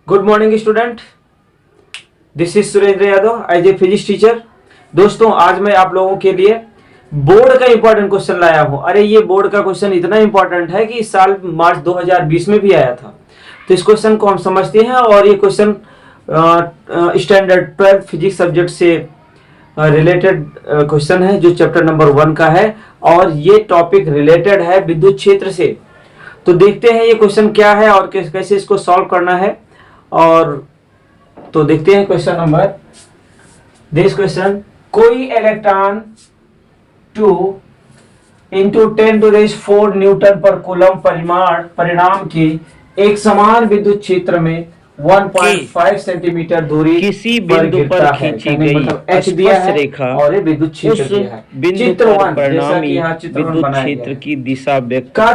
Good morning student, this is Surendra Yadav as a physics teacher. दोस्तों, आज मैं आप लोगों के लिए बोर्ड का इंपॉर्टेंट क्वेश्चन लाया हूं। अरे ये बोर्ड का क्वेश्चन इतना इंपॉर्टेंट है कि इस साल मार्च 2020 में भी आया था। तो इस क्वेश्चन को हम समझते हैं और ये क्वेश्चन स्टैंडर्ड 12 फिजिक्स सब्जेक्ट से रिलेटेड क्वेश्चन है जो चैप्टर नंबर 1 का है और ये टॉपिक रिलेटेड है विद्युत क्षेत्र से। तो देखते हैं ये क्वेश्चन क्या है और कैसे इसको सॉल्व करना है। और तो देखते हैं क्वेश्चन नंबर दिस क्वेश्चन। कोई इलेक्ट्रॉन 2 इंटू 10⁴ न्यूटन पर कूलम परिणाम की एक समान विद्युत क्षेत्र में 1.5 सेंटीमीटर दूरी किसी बिंदु पर खींची गई एच दिया है रेखा और ये विद्युत क्षेत्र दिया है। बिंदु पर परिणामी विद्युत क्षेत्र की दिशा व्यक्त का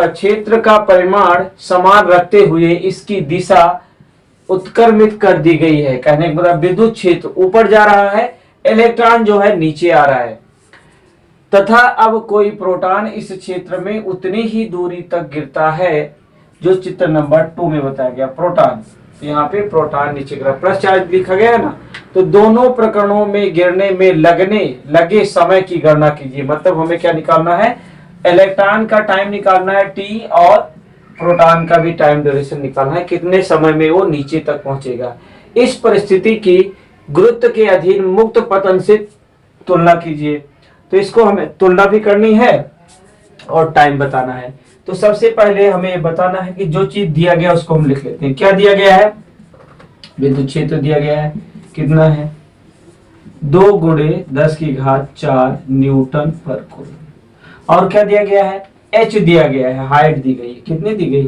क्षेत्र का परिमाण समान रखते हुए इसकी दिशा उत्क्रमित कर दी गई है। कहने का मतलब विद्युत क्षेत्र ऊपर जा रहा है, इलेक्ट्रॉन जो है नीचे आ रहा है तथा अब कोई प्रोटॉन इस क्षेत्र में उतनी ही दूरी तक गिरता है जो चित्र नंबर 2 में बताया गया। प्रोटॉन, यहाँ पे प्रोटॉन नीचे गिरा, प्लस चार्ज लिखा गया है ना। तो दोनों प्रकरणों में गिरने में लगे समय की गणना कीजिए। मतलब हमें क्या निकालना है, इलेक्ट्रॉन का टाइम निकालना है t और प्रोटॉन का भी टाइम ड्यूरेशन निकालना है, कितने समय में वो नीचे तक पहुंचेगा। इस परिस्थिति की गुरुत्व के अधीन मुक्त पतन से तुलना कीजिए। तो इसको हमें तुलना भी करनी है और टाइम बताना है। तो सबसे पहले हमें बताना है कि जो चीज दिया गया उसको हम लिख लेते हैं। क्या दिया गया है, विद्युत क्षेत्र दिया गया है, कितना है 2 × 10⁴ न्यूटन पर कूलम। और क्या दिया गया है, h दिया गया है, हाइट दी गई है, कितनी दी गई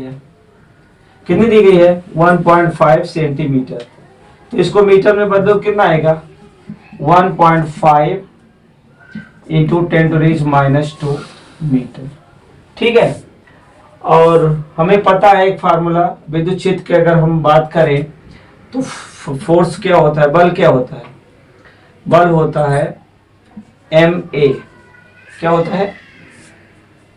है 1.5 सेंटीमीटर। तो इसको मीटर में बदलो, कितना आएगा 1.5 × 10⁻² मीटर। ठीक है। और हमें पता है एक फार्मूला, विद्युत क्षेत्र की अगर हम बात करें तो फोर्स क्या होता है, बल क्या होता है, बल होता है ma। क्या होता है,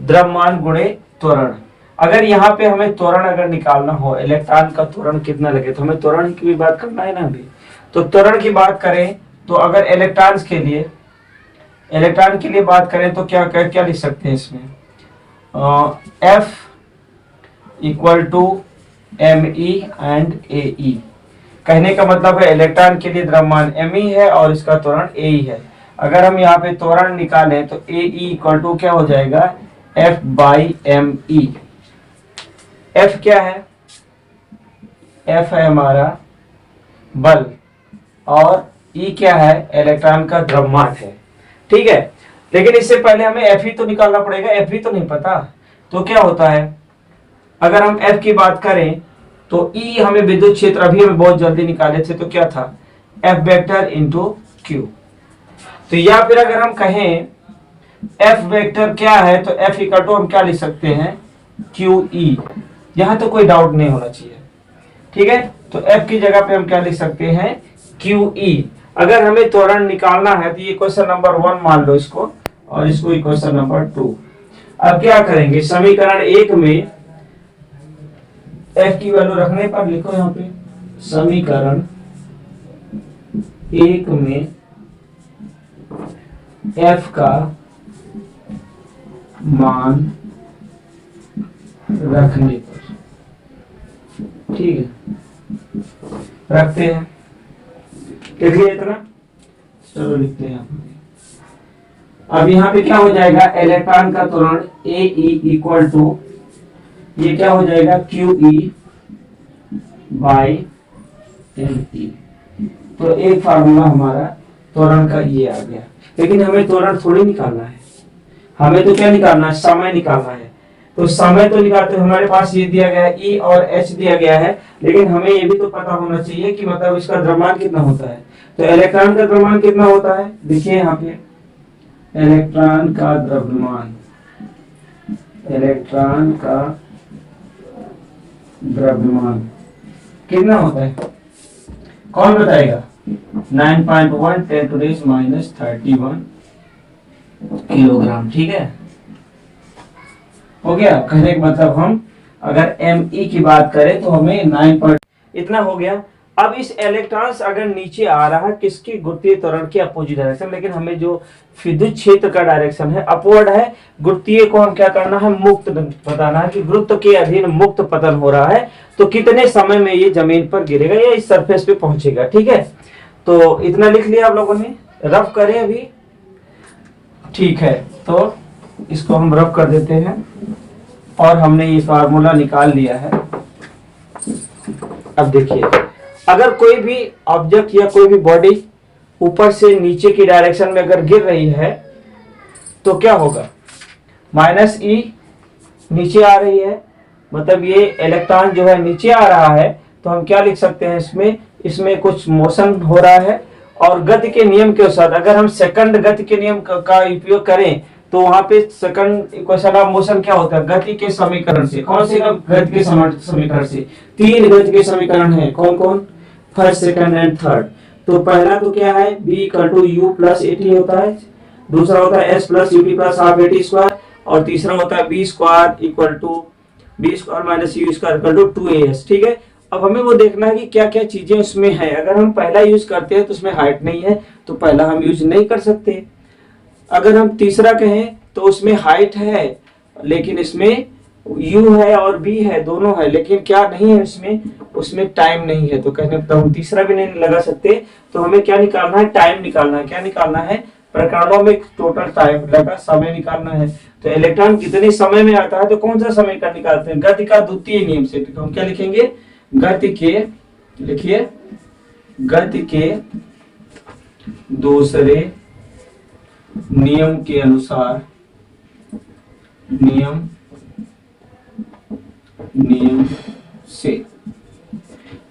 द्रव्यमान गुणे त्वरण। अगर यहाँ पे हमें त्वरण अगर निकालना हो, इलेक्ट्रॉन का त्वरण कितना लगे, तो हमें त्वरण की भी बात करना है ना अभी। तो त्वरण की बात करें तो अगर इलेक्ट्रॉन के लिए बात करें तो क्या लिख सकते हैं इसमें, F = me एंड ae। कहने का मतलब है इलेक्ट्रॉन के लिए द्रव्यमान me है और इसका त्वरण ae है। अगर हम यहाँ पे त्वरण निकालें तो ae = क्या हो जाएगा, F/me। F क्या है, F है हमारा बल और E क्या है, इलेक्ट्रॉन का द्रव्यमान है। ठीक है, लेकिन इससे पहले हमें F ही तो निकालना पड़ेगा, F ही तो नहीं पता। तो क्या होता है, अगर हम F की बात करें तो E हमें विद्युत क्षेत्र अभी हमें बहुत जल्दी निकाले थे, तो क्या था F वेक्टर × Q। तो या फिर अगर हम कहें F वेक्टर क्या है तो F = हम क्या लिख सकते हैं, QE। यहां तो कोई डाउट नहीं होना चाहिए। ठीक है, तो F की जगह पे हम क्या लिख सकते हैं, QE। अगर हमें त्वरण निकालना है तो ये क्वेश्चन नंबर 1 मान लो इसको, और इसको क्वेश्चन नंबर 2। अब क्या करेंगे, समीकरण 1 में F की वैल्यू रखने पर लिखो यहाँ पे, समीकरण 1 में F का मान रखने पर, ठीक है, रखते हैं। लिख लिया इतना, चलो लिखते हैं। अब यहाँ पे क्या हो जाएगा, इलेक्ट्रॉन का त्वरण ae = ये क्या हो जाएगा QE/me। तो एक फार्मूला हमारा त्वरण का ये आ गया। लेकिन हमें त्वरण थोड़ी निकालना है, हमें तो क्या निकालना है, समय निकालना है। तो समय तो निकालते, हमारे पास ये दिया गया है E और H दिया गया है, लेकिन हमें ये भी तो पता होना चाहिए कि मतलब इसका द्रव्यमान कितना होता है। तो इलेक्ट्रॉन का द्रव्यमान कितना होता है, देखिए यहाँ पे इलेक्ट्रॉन का द्रव्यमान कितना होता है, कौन बताएगा, 9.1 × 10⁻31 किलोग्राम। ठीक है, हो गया। कहने का मतलब हम अगर एमई की बात करें तो हमें 9 इतना हो गया। अब इस इलेक्ट्रॉन्स अगर नीचे आ रहा है किसकी, गुरुत्वीय त्वरण के अपोजिट डायरेक्शन, लेकिन हमें जो विद्युत क्षेत्र का डायरेक्शन है अपवर्ड है, गुरुत्वीय को हम क्या करना है, मुक्त बताना है कि गुरुत्व के अधीन मुक्त पतन हो रहा है, तो कितने समय में ये जमीन पर गिरेगा या इस सरफेस पे पहुंचेगा। ठीक है, तो इतना लिख लिया आप लोगों ने, रफ करें अभी। ठीक है, तो इसको हम रफ कर देते हैं और हमने ये फार्मूला निकाल लिया है। अब देखिए, अगर कोई भी ऑब्जेक्ट या कोई भी बॉडी ऊपर से नीचे की डायरेक्शन में अगर गिर रही है तो क्या होगा, माइनस ई नीचे आ रही है, मतलब ये इलेक्ट्रॉन जो है नीचे आ रहा है, तो हम क्या लिख सकते हैं इसमें कुछ मोशन हो रहा है। और गति के नियम के अनुसार अगर हम सेकंड गति के नियम का उपयोग करें तो वहां पे सेकंड इक्वेशन ऑफ मोशन क्या होता है, गति के समीकरण से। कौन से गति के समीकरण से, 3 गति के समीकरण है, कौन कौन, फर्स्ट सेकंड एंड थर्ड। तो पहला तो क्या है, b = u + at होता है, दूसरा होता है s + ut + ½ at², और तीसरा होता है b² = b² - u² = 2as। ठीक है, अब हमें वो देखना है कि क्या क्या चीजें उसमें है। अगर हम पहला यूज करते हैं तो उसमें हाइट नहीं है, तो पहला हम यूज नहीं कर सकते। अगर हम तीसरा कहें तो उसमें हाइट है लेकिन इसमें u है और b है, दोनों है, लेकिन क्या नहीं है उसमें टाइम नहीं है, तो कहने तो हम तीसरा भी नहीं लगा सकते। तो हमें क्या निकालना है, टाइम निकालना है। क्या निकालना है, प्रकरणों में टोटल टाइम लगा, समय निकालना है। तो इलेक्ट्रॉन कितने समय में आता है, तो कौन सा समय का निकालते हैं, गति का द्वितीय नियम से। तो हम क्या लिखेंगे, गति के, लिखिए गति के दूसरे नियम के अनुसार, नियम से।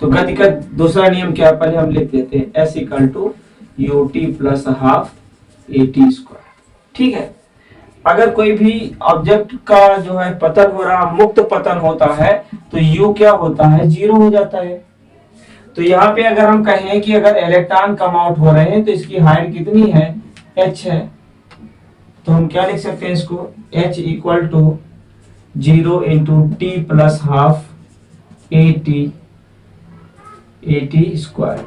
तो गति का दूसरा नियम क्या, पहले हम लिख देते हैं s = ut + ½ at²। ठीक है, अगर कोई भी ऑब्जेक्ट का जो है पतन हो रहा, मुक्त पतन होता है, तो u क्या होता है, 0 हो जाता है। तो यहाँ पे अगर हम कहें कि अगर इलेक्ट्रॉन कम आउट हो रहे हैं तो इसकी हाइट कितनी है, h है, तो हम क्या लिख सकते हैं इसको, h = 0 × t + ½ at²।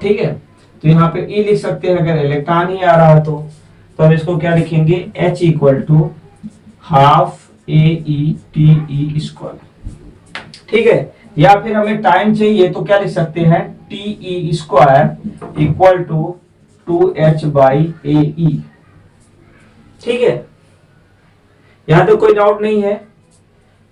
ठीक है, तो यहाँ पे e लिख सकते हैं अगर इलेक्ट्रॉन ही आ रहा है तो हम इसको क्या लिखेंगे, h = ½ aete²। ठीक है, या फिर हमें टाइम चाहिए तो क्या लिख सकते हैं, te² = 2h/ae। ठीक है, यहां तो कोई डाउट नहीं है।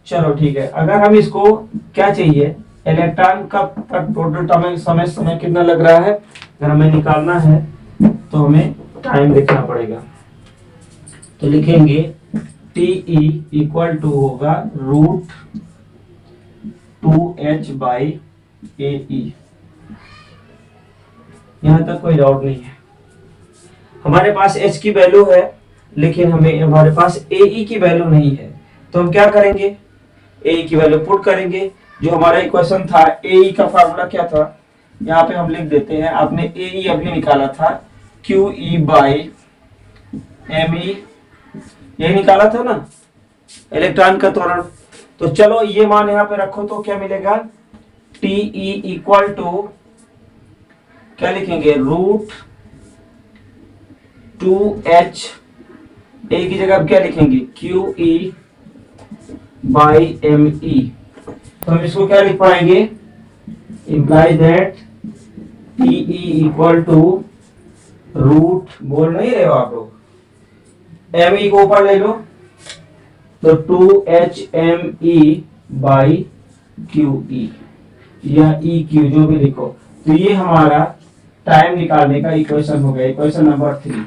चलो ठीक है, अगर हम इसको क्या चाहिए, इलेक्ट्रॉन का टोटल समय कितना लग रहा है, अगर हमें निकालना है तो हमें टाइम लिखना पड़ेगा। तो लिखेंगे te = होगा √2h/ae। यहां तक कोई डाउट नहीं है। हमारे पास h की वैल्यू है लेकिन हमारे पास ae की वैल्यू नहीं है, तो हम क्या करेंगे, ae की वैल्यू पुट करेंगे। जो हमारा इक्वेशन था, ae का फार्मूला क्या था, यहाँ पे हम लिख देते हैं। आपने ae अभी निकाला था, QE/me, यही निकाला था ना, इलेक्ट्रॉन का त्वरण। तो चलो ये मान यहाँ पे रखो तो क्या मिलेगा, te = क्या लिखेंगे, √2h, a की जगह क्या लिखेंगे, QE/me। तो हम इसको क्या लिख पाएंगे, implies that te = बोल नहीं रहे हो आप लोग, me को ऊपर ले लो, तो 2hme/QE या EQ जो भी लिखो। तो ये हमारा टाइम निकालने का इक्वेशन हो गया, इक्वेशन नंबर 3।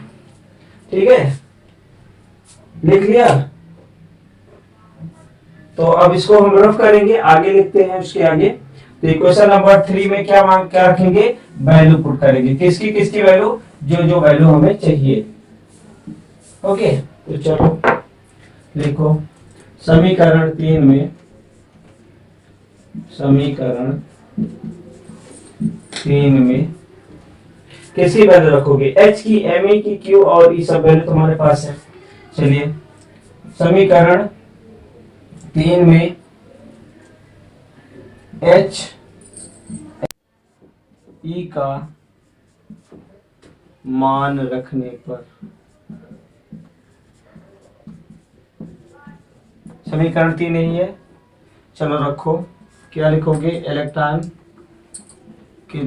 ठीक है, लिख लिया। तो अब इसको हम रफ करेंगे, आगे लिखते हैं उसके आगे। तो इक्वेशन नंबर 3 में क्या रखेंगे, वैल्यू पुट करेंगे, किसकी वैल्यू, जो वैल्यू हमें चाहिए। ओके, तो चलो लिखो, समीकरण 3 में किसकी वैल्यू रखोगे, h की, me की, q और ये सब वैल्यू तुम्हारे पास है। चलिए समीकरण 3 में H E का मान रखने पर, समीकरण 3 यही है। चलो रखो, क्या लिखोगे, इलेक्ट्रॉन के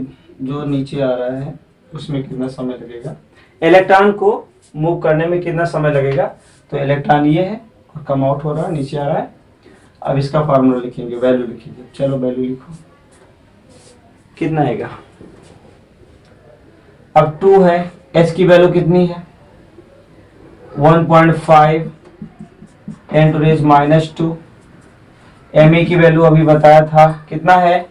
जो नीचे आ रहा है उसमें कितना समय लगेगा, इलेक्ट्रॉन को मूव करने में कितना समय लगेगा। तो इलेक्ट्रॉन ये है और कम आउट हो रहा है, नीचे आ रहा है। अब इसका फार्मूला लिखेंगे, वैल्यू लिखेंगे। चलो वैल्यू लिखो, कितना आएगा। अब 2 है, H की वैल्यू कितनी है 1.5 10⁻²। Me की वैल्यू अभी बताया था कितना है,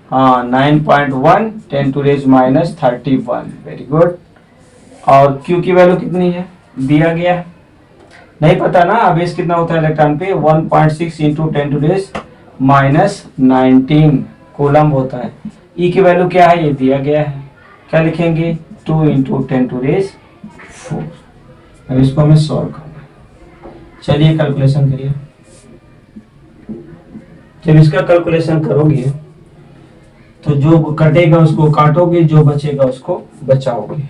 हाँ 9.1 10⁻31। Very good. और Q की वैल्यू कितनी है, दिया गया है, नहीं पता ना। अबेस कितना होता है इलेक्ट्रॉन पे, 1.6 × 10⁻19 कूलम होता है। E की वैल्यू क्या है, ये दिया गया है, क्या लिखेंगे 2 × 10⁴। अब इसको हमें सॉल्व करना है। चलिए कैलकुलेशन करिए। जब इसका कैलकुलेशन करोगे तो जो कटेगा उसको काटोगे, जो बचेगा उसको बचाओगे।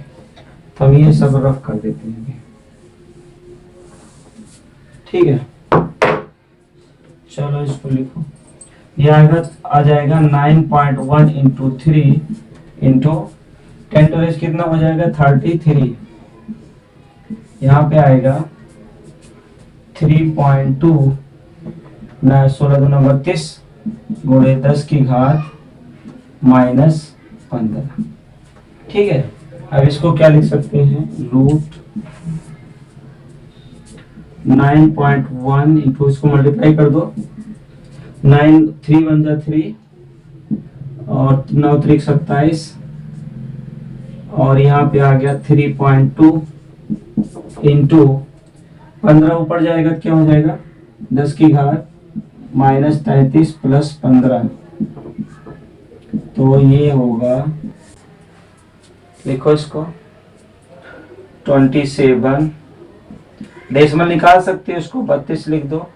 तो हम ये सब रफ कर देते हैं, ठीक है। चलो इसको लिखो, ये आ जाएगा 9.1 × 3 × 10⁻, कितना हो जाएगा 33। यहाँ पे आएगा 3.2 ना 16×2 = 32 की घात -15। ठीक है। अब इसको क्या लिख सकते हैं, √9.1 इंटू इसको मल्टीप्लाई कर दो, 9 3 1 जा 3 और 9 3 27 और यहाँ पे आ गया 3.2 इंटू 15 ऊपर जाएगा तो क्या हो जाएगा 10 की घात -33 + 15। तो ये होगा, लिखो इसको 27, डेसिमल निकाल सकते हो उसको 32 लिख दो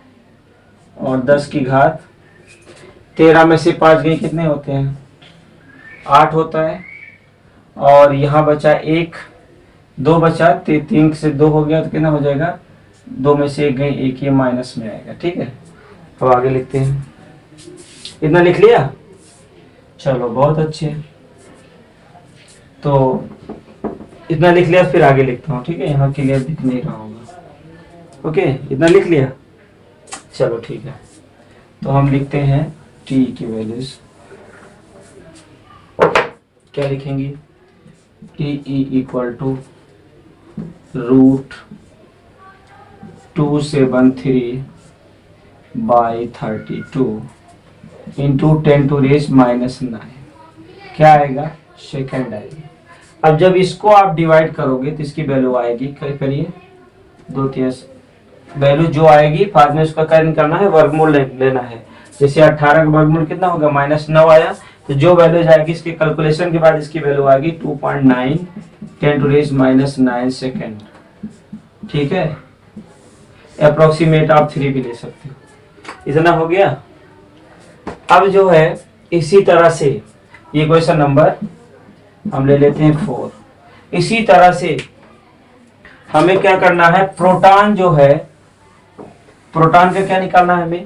और 10 की घात 13 में से 5 गए कितने होते हैं 8 होता है। और यहाँ बचा 1 2 बचा, 3 से 2 हो गया तो कितना हो जाएगा 2 में से 1 गए, 1 ये माइनस में आएगा। ठीक है, अब आगे लिखते हैं। इतना लिख लिया, चलो बहुत अच्छे। तो इतना लिख लिया, फिर आगे लिखता हूँ। ठीक है, यहाँ क्लियर दिख नहीं रहा होगा। ओके, इतना लिख लिया, चलो ठीक है। तो हम लिखते हैं टी की वैल्यूज, क्या लिखेंगे, टी ई = √273/32 इंटू 10⁻⁹ क्या आएगा, सेकंड आएगी। अब जब इसको आप डिवाइड करोगे तो इसकी वैल्यू आएगी, करिए 2 3 वैल्यू जो आएगी बाद में उसका क्या निकालना है, वर्गमूल लेना है। जैसे 18 का वर्गमूल कितना होगा -9 आया, तो जो वैल्यू जाएगी इसके कैलकुलेशन के बाद इसकी वैल्यू आएगी 2.9 10⁻⁹ सेकंड। ठीक है, अप्रोक्सीमेट आप 3 भी ले सकते हो। इतना हो गया। अब जो है इसी तरह से ये क्वेश्चन नंबर हम ले लेते हैं 4। इसी तरह से हमें क्या करना है, प्रोटॉन जो है, प्रोटॉन का क्या निकालना है, हमें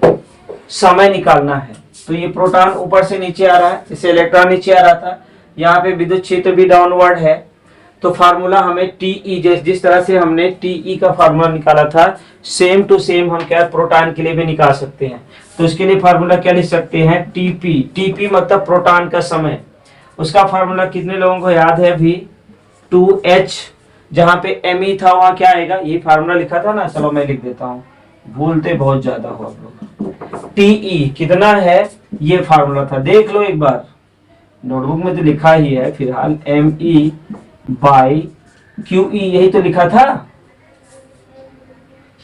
समय निकालना है। तो ये प्रोटॉन ऊपर से नीचे आ रहा है, जैसे इलेक्ट्रॉन नीचे आ रहा था, यहाँ पे विद्युत क्षेत्र भी डाउनवर्ड है। तो फार्मूला हमें टीई, जिस तरह से हमने टीई का फार्मूला निकाला था, सेम टू सेम हम क्या प्रोटॉन के लिए भी निकाल सकते हैं। तो इसके लिए फार्मूला क्या लिख सकते हैं, टीपी। टीपी मतलब प्रोटॉन का समय। उसका फार्मूला कितने लोगों को याद है अभी, 2H, जहां पे Me था वहां क्या आएगा, ये फार्मूला लिखा था ना, चलो मैं लिख देता हूँ, भूलते बहुत ज्यादा हो आप लोग। टीई कितना है, ये फार्मूला था, देख लो एक बार, नोटबुक में तो लिखा ही है फिलहाल, Me/QE, यही तो लिखा था,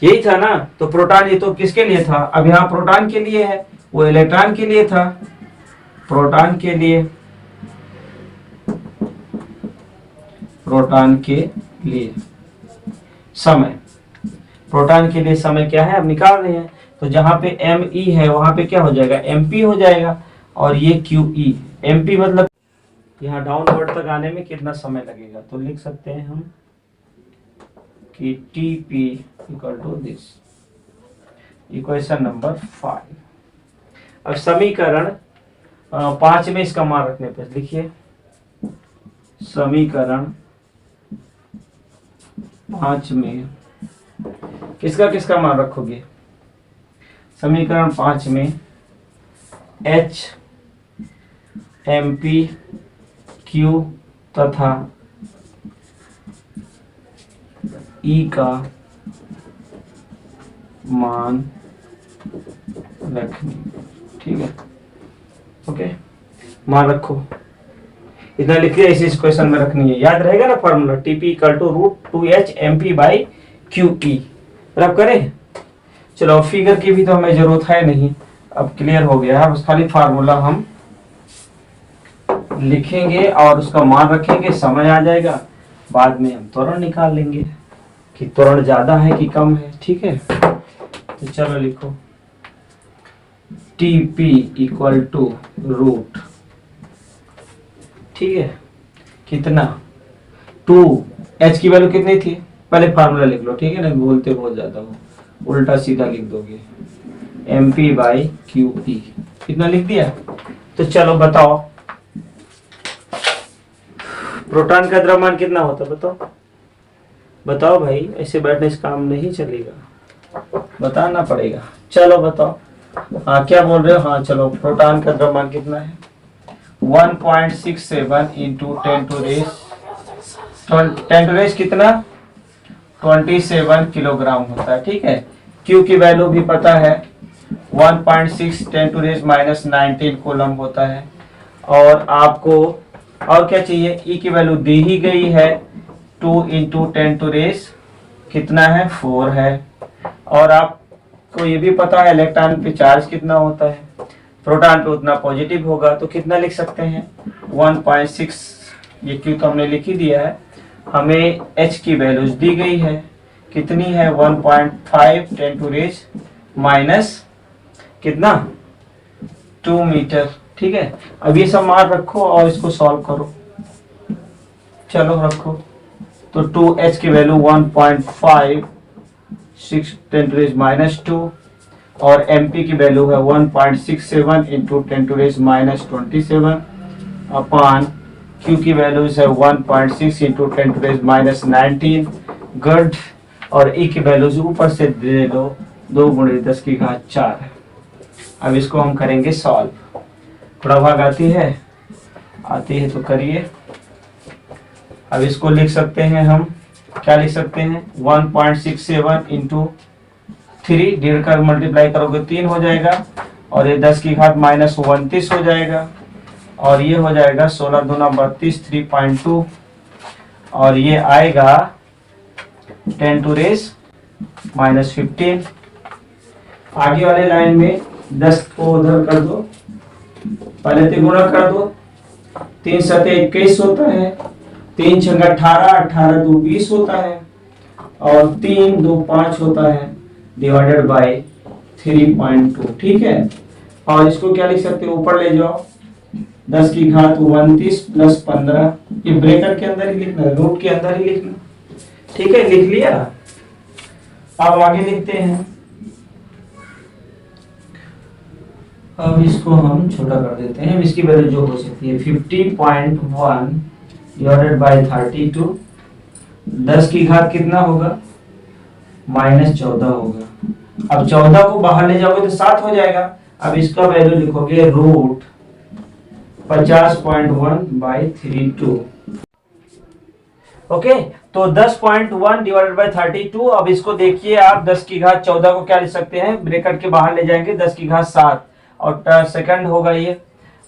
यही था ना। तो प्रोटॉन ये तो किसके लिए था, अब यहाँ प्रोटॉन के लिए है, वो इलेक्ट्रॉन के लिए था, प्रोटॉन के लिए, प्रोटॉन के लिए समय। प्रोटॉन के लिए समय क्या है अब निकाल रहे हैं, तो जहां पे me है वहां पे क्या हो जाएगा mp हो जाएगा, और ये qe, mp मतलब यहाँ डाउनवर्ड तक आने में कितना समय लगेगा, तो लिख सकते हैं हम कि TP equal to this, equation number 5। अब समीकरण 5 में इसका मान रखने पर लिखिए, समीकरण 5 में किसका किसका मान रखोगे, समीकरण 5 में H MP Q तथा E का मान रखने, ठीक है, ओके, मान रखो, इतना लिख दिया, इसी क्वेश्चन में रखनी है, याद रहेगा ना formula, TP equal to root 2h MP by QE। रब करें, चलो फिगर की भी तो हमें जरूरत है नहीं, अब क्लियर हो गया है, बस खाली फार्मूला हम लिखेंगे और उसका मान रखेंगे, समय आ जाएगा, बाद में हम त्वरण निकाल लेंगे कि त्वरण ज्यादा है कि कम है, ठीक है। तो चलो लिखो TP इक्वल टू रूट, ठीक है, कितना 2h की वैल्यू कितनी थी, पहले फार्मूला लिख लो, ठीक है ना, बोलते बहुत ज्यादा हो, उल्टा सीधा लिख दोगे, MP बाई QE, कितना लिख दिया। तो चलो बताओ प्रोटॉन का द्रव्यमान कितना होता है, बताओ बताओ भाई, ऐसे बैठने से काम नहीं चलेगा, बताना पड़ेगा, चलो बताओ, हाँ क्या बोल रहे हो, हाँ चलो, प्रोटॉन का द्रव्यमान कितना है 1.67 इंटू 10 टू रेस कितना 27 किलोग्राम होता है, ठीक है। Q की वैल्यू भी पता है 1.6 10 टू रेस माइनस 19 कूलम होता है, और आपको और क्या चाहिए, E की वैल्यू दी ही गई है 2 इंटू 10 टू रेस कितना है 4 है, और आपको ये भी पता है इलेक्ट्रॉन पे चार्ज कितना होता है, प्रोटॉन पे उतना पॉजिटिव होगा, तो कितना लिख सकते हैं 1.6, ये Q तो हमने लिख ही दिया है, हमें H की वैल्यूज दी गई है, कितनी है 1.5 10 टू रेज माइनस कितना 2 मीटर, ठीक है। अब ये सब मान रखो और इसको सॉल्व करो, चलो रखो, तो 2h की वैल्यू 1.5 6 10 टू रेज माइनस 2, और mp की वैल्यू है 1.67 into 10 to raise minus 27 upon q की वैल्यूज है 1.6 into 10 to raise minus 19, good, और e की वैल्यूज ऊपर से दे दो 2 गुणे 10 की घात 4 है। अब इसको हम करेंगे सॉल्व, थोड़ा भाग आती है तो करिए। अब इसको लिख सकते हैं हम, क्या लिख सकते हैं 1.67 इंटू 3, डेढ़ का मल्टीप्लाई करोगे 3 हो जाएगा, और ये 10 की घात माइनस 29 हो जाएगा, और ये हो जाएगा 16 दूना 32 3.2, और ये आएगा 10 टू रेस माइनस 15। आगे वाले लाइन में 10 को उधर कर दो, पहले तो गुणा कर दो, 3 सते 21 होता है, 3 छंग 18, 18 2 20 होता है, और 3 2 5 होता है, डिवाइडेड बाय 3.2, ठीक है। और इसको क्या लिख सकते हो, ऊपर ले जाओ 10 की घात 29 प्लस 15, ये ब्रैकेट के अंदर ही लिखना, रूट के अंदर ही लिखना, ठीक है, लिख लिया। अब आगे लिखते हैं, अब इसको हम छोटा कर देते हैं, इसकी वैल्यू जो हो सकती है 50.1 डिवाइडेड बाय 32, 10 की घात कितना होगा माइनस 14 होगा, अब 14 को बाहर ले जाओगे तो 7 हो जाएगा, अब इसका वैल्यू लिखोगे रूट 50.1 बाई 32, ओके। तो 10.1 डिवाइडेड बाय 32, अब इसको देखिए आप 10 की घात 14 को क्या लिख सकते हैं, ब्रैकेट के बाहर ले जाएंगे 10 की घात 7 और सेकंड होगा ये।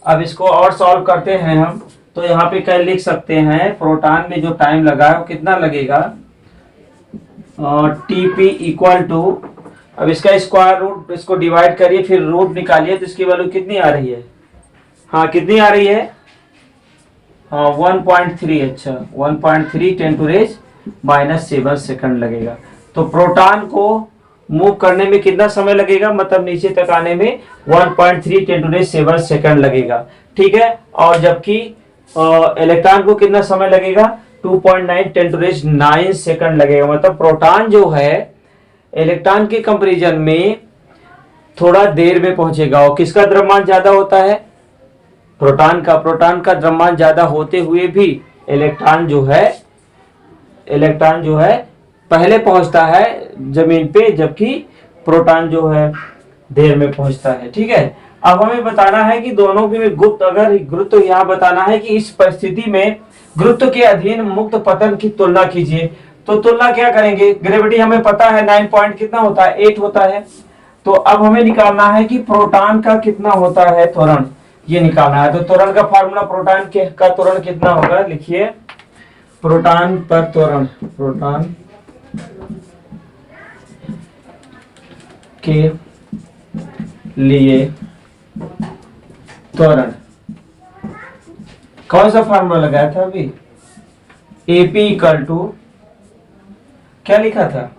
अब इसको और सॉल्व करते हैं हम, तो यहाँ पे क्या लिख सकते हैं, प्रोटॉन में जो टाइम लगा है वो कितना लगेगा, TP इक्वल टू, अब इसका स्क्वायर रूट, इसको डिवाइड करिए फिर रूट निकालिए, तो इसकी वैल्यू कितनी आ रही है, हाँ कितनी आ रही है, हाँ 1.3, अच्छा 1.3 10 टू रेज माइनस 7 सेकंड लगेगा। तो प्रोटॉन को मूव करने में कितना समय लगेगा, मतलब नीचे तक आने में 1.3 × 10⁷ सेकंड लगेगा, ठीक है। और जबकि इलेक्ट्रॉन को कितना समय लगेगा, 2.9 × 10⁹ सेकंड लगेगा। मतलब प्रोटॉन जो है इलेक्ट्रॉन के कंपैरिजन में थोड़ा देर में पहुंचेगा। और किसका द्रव्यमान ज्यादा होता है, प्रोटॉन का द्रव्यमान ज्यादा होते हुए भी इलेक्ट्रॉन जो है पहले पहुंचता है जमीन पे, जबकि प्रोटॉन जो है देर में पहुंचता है, ठीक है। अब हमें बताना है कि दोनों के गुरुत्व यहाँ बताना है कि इस परिस्थिति में गुरुत्व के अधीन मुक्त पतन की तुलना कीजिए। तो तुलना क्या करेंगे, ग्रेविटी हमें पता है 9 पॉइंट कितना होता है, 8 होता है। तो अब हमें निकालना है कि प्रोटॉन का कितना होता है त्वरण, ये निकालना है। तो त्वरण का फार्मूला प्रोटॉन का त्वरण कितना होगा, लिखिए प्रोटॉन पर त्वरण, प्रोटॉन के लिए त्वरण कौन सा फार्मूला लगाया था अभी, एपी इक्वल टू क्या लिखा था,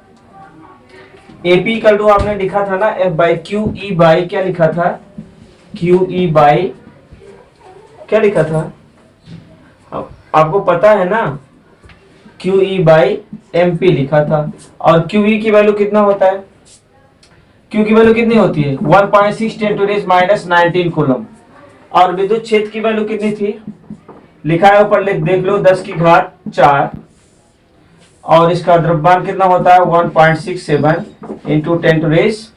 एपी इक्वल टू आपने लिखा था ना F/QE बाई क्या लिखा था, QE बाई क्या लिखा था, आपको पता है ना, QE बाई MP लिखा था। और QE की वैल्यू कितना होता है, Q की वैल्यू कितनी होती है 1.6 × 10⁻19 कूलम। और विद्युत क्षेत्र की वैल्यू कितनी थी, लिखा है ऊपर, देख लो 10⁴ और इसका द्रव्यमान कितना होता है 1.67 × 10⁻,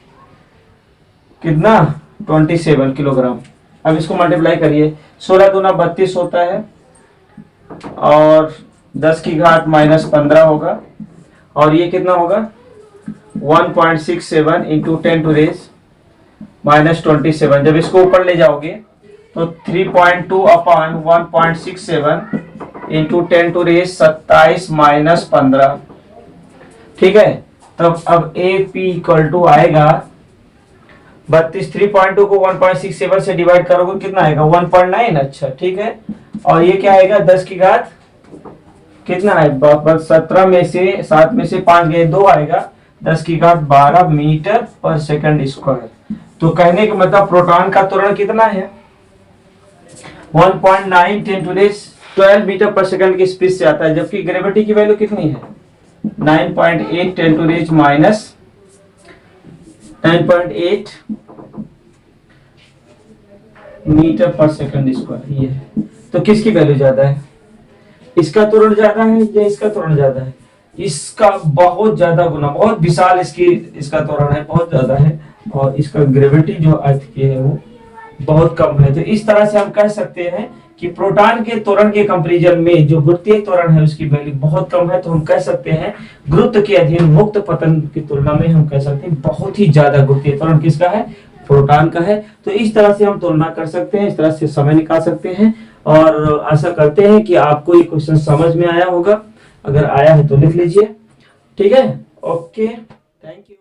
कितना 27 किलोग्राम। अब इसको मल्टीप्लाई करिए, 16 दूना 32 होता है और 10⁻−15 होगा, और ये कितना होगा 1.67 × 10⁻27। जब इसको ऊपर ले जाओगे तो 3.2/1.67 × 10⁻27 ठीक है। तब अब AP इक्वल टू आएगा 32, 3.2 को 1.67 से डिवाइड करोगे कितना आएगा 1.9, अच्छा ठीक है। और ये क्या आएगा 10 की घात कितना है 17 में से 7 में से 5 गए 2 आएगा 10 की घात 12 मीटर पर सेकंड स्क्वायर। तो कहने का मतलब प्रोटॉन का त्वरण कितना है 1.9 × 10⁻12 मीटर पर सेकंड की स्पीड से आता है, जबकि ग्रेविटी की वैल्यू कितनी है 9.8 × 10⁻9.8 मीटर पर सेकंड स्क्वायर ये है। तो किसकी वैल्यू ज्यादा है, इसका त्वरण ज्यादा है या इसका त्वरण ज्यादा है, इसका बहुत ज्यादा गुना, बहुत विशाल इसका त्वरण है, बहुत ज्यादा है। और इसका ग्रेविटी जो अर्थ की है वो बहुत कम है। तो इस तरह से हम कह सकते हैं कि प्रोटॉन के त्वरण के कंपैरिजन में जो गुरुत्वीय त्वरण है उसकी वैल्यू बहुत कम है। तो हम कह सकते हैं गुरुत्व के अधीन मुक्त पतन की तुलना में हम कह सकते हैं बहुत ही ज्यादा गुरुत्वीय त्वरण किसका है, प्रोटॉन का है। तो इस तरह से हम तुलना कर सकते हैं, इस तरह से समय निकाल सकते हैं। और आशा करते हैं कि आपको ये क्वेश्चन समझ में आया होगा, अगर आया है तो लिख लीजिए, ठीक है। Okay, thank you.